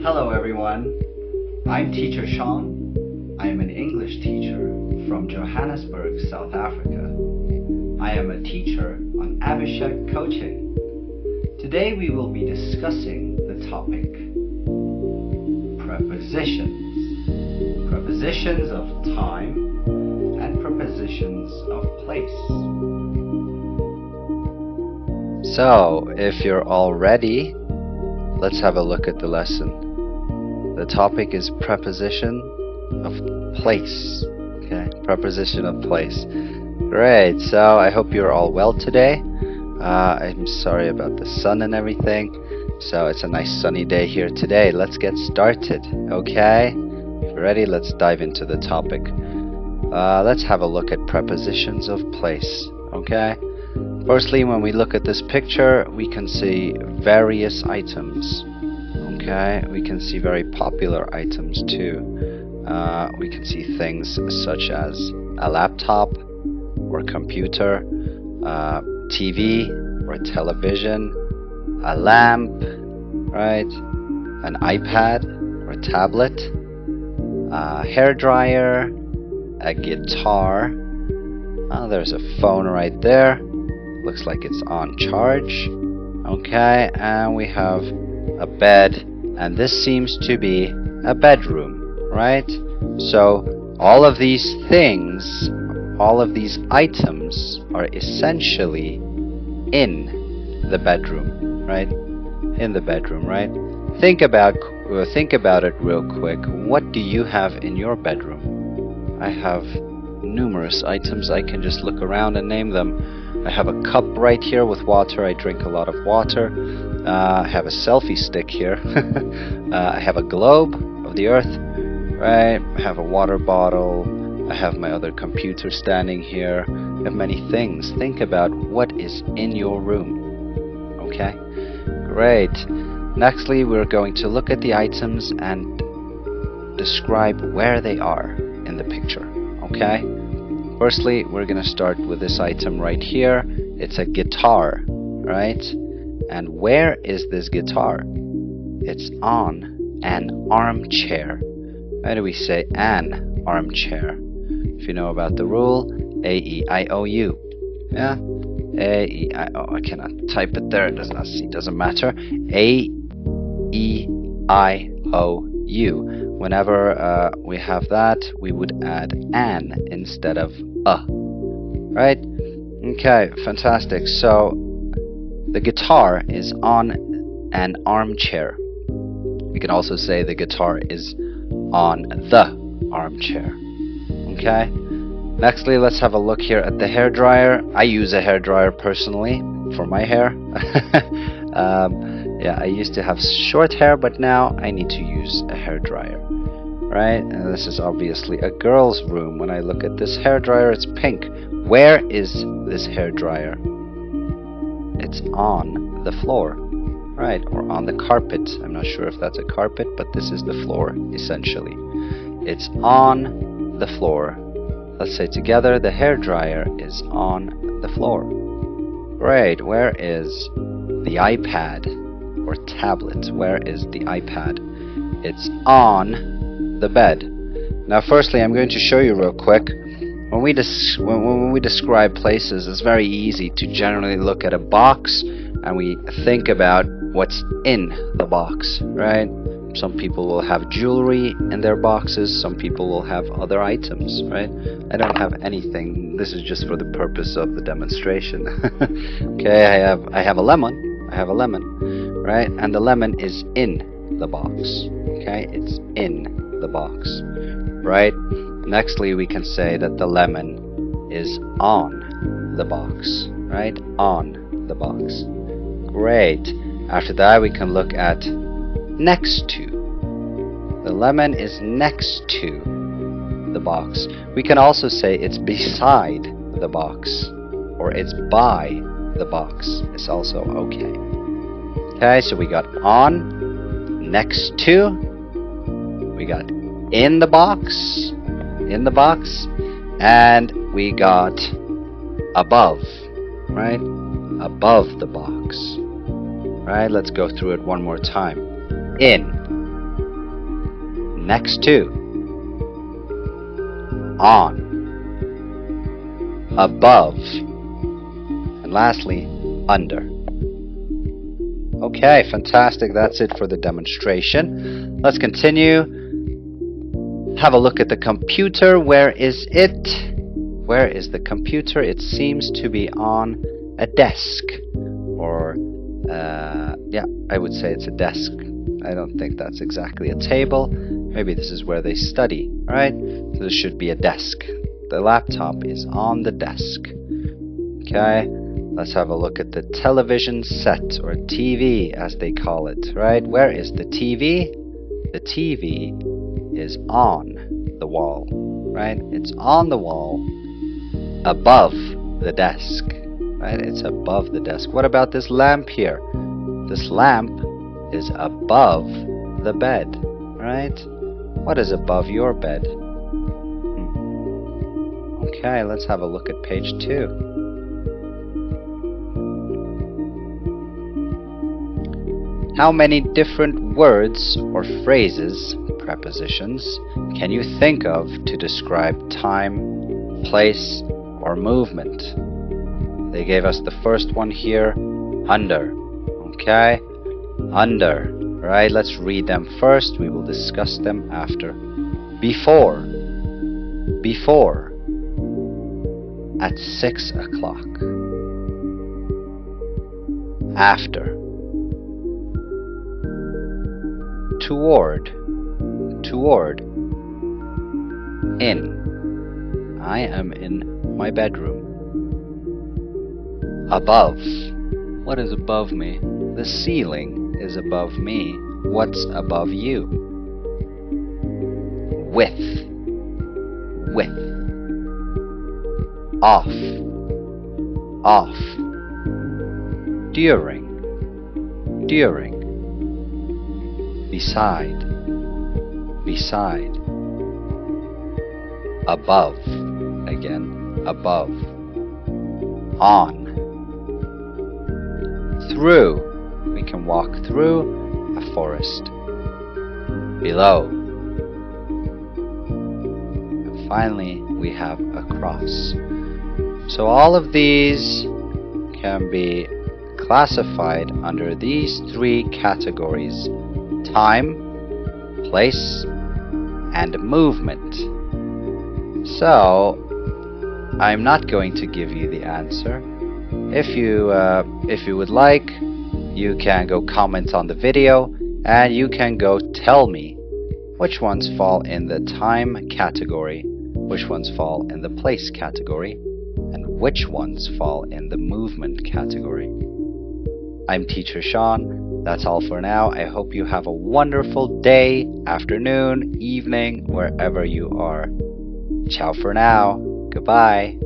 Hello everyone, I'm teacher Shaun. I am an English teacher from Johannesburg, South Africa. I am a teacher on Abhishek coaching. Today we will be discussing the topic prepositions. Prepositions of time and prepositions of place. So, if you're all ready, let's have a look at the lesson. The topic is preposition of place. Okay, preposition of place. Great, so I hope you're all well today. I'm sorry about the sun and everything. So it's a nice sunny day here today. Let's get started, okay? If you're ready, let's dive into the topic. Let's have a look at prepositions of place, okay? Firstly, when we look at this picture, we can see various items. Okay, we can see very popular items too. We can see things such as a laptop or computer, TV or television, a lamp, right? An iPad or tablet, a hairdryer, a guitar. There's a phone right there. Looks like it's on charge. Okay, and we have a bed, and this seems to be a bedroom, right? So all of these things, all of these items are essentially in the bedroom, right? In the bedroom, right? Think about it real quick. What do you have in your bedroom? I have numerous items. I can just look around and name them. I have a cup right here with water. I drink a lot of water. I have a selfie stick here. I have a globe of the earth, right? I have a water bottle. I have my other computer standing here. I have many things. Think about what is in your room. Okay? Great. Nextly, we're going to look at the items and describe where they are in the picture. Okay? Firstly, we're going to start with this item right here. It's a guitar, right? And where is this guitar? It's on an armchair. Why do we say an armchair? If you know about the rule, A-E-I-O-U. Yeah? A-E-I-O. I cannot type it there. It doesn't matter. A-E-I-O-U. Whenever we have that, we would add an instead of a. Right? Okay, fantastic. So the guitar is on an armchair. We can also say the guitar is on the armchair. Okay? Nextly, let's have a look here at the hairdryer. I use a hairdryer personally for my hair. Yeah, I used to have short hair, but now I need to use a hairdryer. Right? And this is obviously a girl's room. When I look at this hairdryer, it's pink. Where is this hairdryer? It's on the floor, right? Or on the carpet. I'm not sure if that's a carpet, but this is the floor, essentially. It's on the floor. Let's say together, the hairdryer is on the floor. Great. Where is the iPad or tablet? Where is the iPad? It's on the bed. Now, firstly, I'm going to show you real quick. When we describe places, it's very easy to generally look at a box and we think about what's in the box, right? Some people will have jewelry in their boxes. Some people will have other items, right? I don't have anything. This is just for the purpose of the demonstration. Okay, I have a lemon. I have a lemon, right? And the lemon is in the box. Okay, it's in the box, right? Nextly, we can say that the lemon is on the box, right? On the box. Great. After that, we can look at next to. The lemon is next to the box. We can also say it's beside the box, or it's by the box. It's also okay. Okay, so we got on, next to, we got in the box, and we got above, right? Above the box. Right? Let's go through it one more time. In, next to, on, above, and lastly, under. Okay, fantastic. That's it for the demonstration. Let's continue. Have a look at the computer. Where is it? Where is the computer? It seems to be on a desk. Or, yeah, I would say it's a desk. I don't think that's exactly a table. Maybe this is where they study, right? So this should be a desk. The laptop is on the desk. Okay, let's have a look at the television set, or TV as they call it, right? Where is the TV? The TV is on the wall, right? It's on the wall above the desk, right? It's above the desk. What about this lamp here? This lamp is above the bed, right? What is above your bed? Okay, let's have a look at page 2. How many different words or phrases, prepositions, can you think of to describe time, place, or movement? They gave us the first one here, under. Okay, under. Right, let's read them first. We will discuss them after. Before. Before. At 6 o'clock. After. Toward. Toward. In. I am in my bedroom. Above. What is above me? The ceiling is above me. What's above you? With. With. Off. Off. During. During. Beside. Beside. Above. Again, above. On. Through. We can walk through a forest. Below. And finally, we have across. So all of these can be classified under these 3 categories: time, place, and movement. So I'm not going to give you the answer. If you would like, you can go comment on the video, and you can go tell me which ones fall in the time category, which ones fall in the place category, and which ones fall in the movement category. I'm Teacher Shaun. That's all for now. I hope you have a wonderful day, afternoon, evening, wherever you are. Ciao for now. Goodbye.